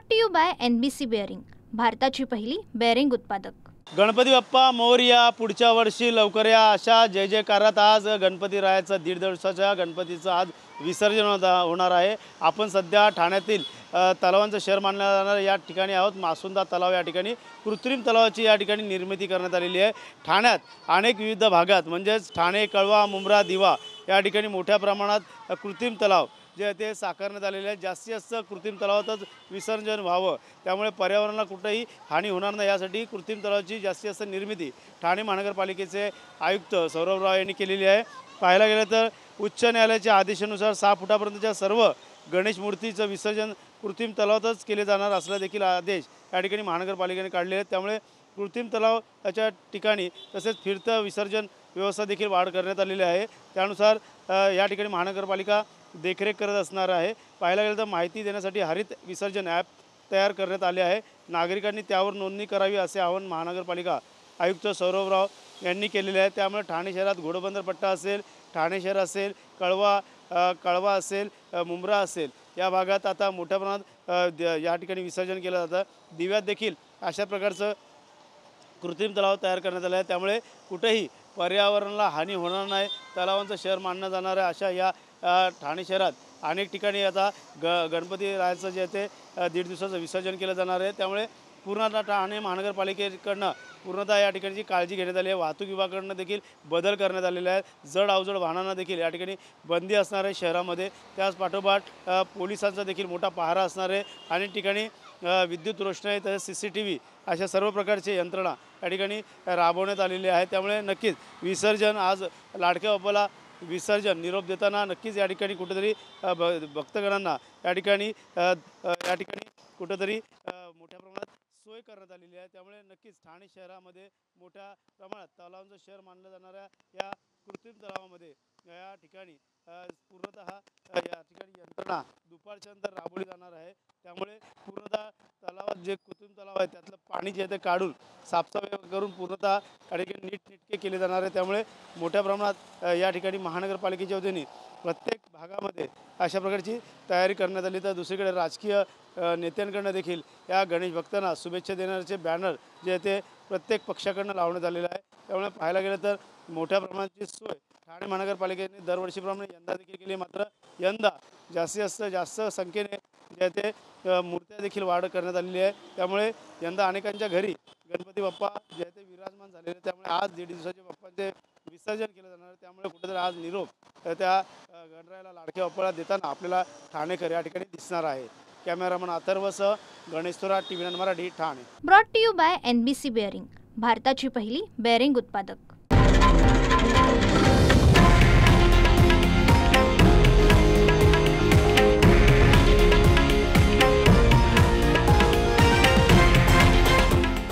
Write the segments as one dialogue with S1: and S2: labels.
S1: Brought to you by NBC bearing, भारताची पहिली bearing उत्पादक।
S2: गणपती बाप्पा मोरया, पुढच्या वर्षी लवकर या अशा जय जयकारात आज गणपती रायाचं 1.5 दिवसाच्या गणपतीचं आज विसर्जन होणार आहे। आपण सध्या ठाण्यातील तलावांचं शहर मानलं जाणार या ठिकाणी आहोत। मासुंदा तलाव या ठिकाणी कृत्रिम तलावाची या ठिकाणी निर्मिती करण्यात आलेली आहे। ठाण्यात अनेक विविध भागात म्हणजेच ठाणे, कळवा, मुंब्रा, दिवा या ठिकाणी मोठ्या प्रमाणात कृत्रिम तलाव जे ते साकारण्यात आलेले आहे। जास्तीत जास्त कृत्रिम तलावातच विसर्जन व्हावं, त्यामुळे पर्यावरणाला कुठेही हानी होणार नाही यासाठी कृत्रिम तलावाची जास्तीत जास्त निर्मिती ठाणे महानगरपालिकेचे आयुक्त सौरभ राव यांनी केलेली आहे। पाहायला गेलं तर उच्च न्यायालयाच्या आदेशानुसार 6 फुटापर्यंतच्या सर्व गणेश मूर्तीचं विसर्जन कृत्रिम तलावातच केले जाणार असला देखील आदेश या ठिकाणी महानगरपालिकेने काढले आहेत। त्यामुळे कृत्रिम तलावाच्या ठिकाणी तसेच फिरतं विसर्जन व्यवस्था देखील वाढ करण्यात आलेली आहे। त्यानुसार या ठिकाणी महानगरपालिका देखरेख करत असणार आहे। पाहायला गेलं तर माहिती देण्यासाठी हरित विसर्जन ॲप तयार करण्यात आले आहे। नागरिकांनी त्यावर नोंदणी करावी असे आवाहन महानगरपालिका आयुक्त सौरभ राव यांनी केलेले आहे। त्यामुळे ठाणे शहरात घोडबंदर पट्टा असेल, ठाणे शहर असेल, कळवा असेल, मुंब्रा असेल या भागात आता मोठ्या प्रमाणात या ठिकाणी विसर्जन केलं जातं। दिव्यात देखील अशा प्रकारचं कृत्रिम तलाव तयार करण्यात आला आहे। त्यामुळे कुठेही पर्यावरणाला हानी होणार नाही, तलावांचं शहर मानलं जाणार आहे अशा या ठाणे शहरात अनेक ठिकाणी आता गणपती रायाचं जे ते 1.5 दिवसाचं विसर्जन केलं जाणार आहे। त्यामुळे पूर्णतः ठाणे महानगरपालिकेकडनं पूर्णतः या ठिकाणची काळजी घेण्यात आली आहे। वाहतूक विभागाकडनं देखील बदल करण्यात आलेले आहेत। जड अवजड वाहनांना देखील या ठिकाणी बंदी असणार आहे शहरामध्ये। त्याच पाठोपाठ पोलिसांचा देखील मोठा पहारा असणार आहे। अनेक ठिकाणी विद्युत रोषणाई तसेच CCTV अशा सर्व प्रकारचे यंत्रणा या ठिकाणी राबवण्यात आलेली आहे। त्यामुळे नक्कीच विसर्जन आज लाडक्या बाप्पाला विसर्जन निरोप देताना नक्कीच या ठिकाणी कुठेतरी भक्तगणांना या ठिकाणी कुठेतरी मोठ्या प्रमाणात सोय करण्यात आलेली आहे। त्यामुळे नक्कीच ठाणे शहरामध्ये मोठ्या प्रमाणात तलावांचं शहर मानलं जाणाऱ्या या कृत्रिम तलावामध्ये या ठिकाणी पूर्णतः या ठिकाणी यंत्रणा दुपारच्या नंतर राबवली जाणार आहे। त्यामुळे पूर्णतः तलावात जे कृत्रिम तलाव आहे त्यातलं पाणी जे ते काढून साफसफाई करून पूर्णतः या ठिकाणी नीटनेटके केले जाणार आहे। त्यामुळे मोठ्या प्रमाणात या ठिकाणी महानगरपालिकेच्या वतीने प्रत्येक भागामध्ये अशा प्रकारची तयारी करण्यात आली। तर दुसरीकडे राजकीय नेत्यांकडनं देखील या गणेश भक्तांना शुभेच्छा देणारे बॅनर जे ते प्रत्येक पक्षाकडनं लावण्यात आलेलं आहे। त्यामुळे पाहायला गेलं तर मोठ्या प्रमाणाची सोय ठाणे महानगरपालिकेने दरवर्षीप्रमाणे यंदा देखील केली। मात्र यंदा जास्त संख्येने जे ते मूर्त्या देखील वाढ करण्यात आलेली आहे। त्यामुळे यंदा अनेकांच्या घरी गणपती बाप्पा जे ते विराजमान झालेले, त्यामुळे आज 1.5 दिवसाच्या बाप्पांचे विसर्जन केलं जाणार आहे। त्यामुळे कुठेतरी आज निरोप त्या गणरायाला लाडक्या बाप्पाला देताना आपल्याला ठाणेकर या ठिकाणी दिसणार आहे। कॅमेरामन अथर्वसह Ganesh Thorat, TV9 Marathi, Thane.
S1: Brought to you by NBC bearing, भारताची पहिली बेअरिंग उत्पादक।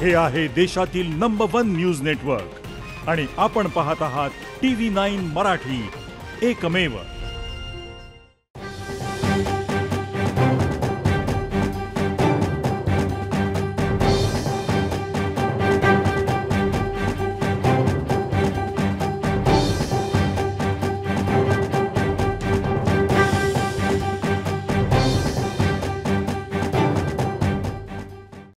S3: हे आहे देशातील नंबर 1 न्यूज नेटवर्क आणि आपण पाहत आहात TV9 मराठी, एकमेव।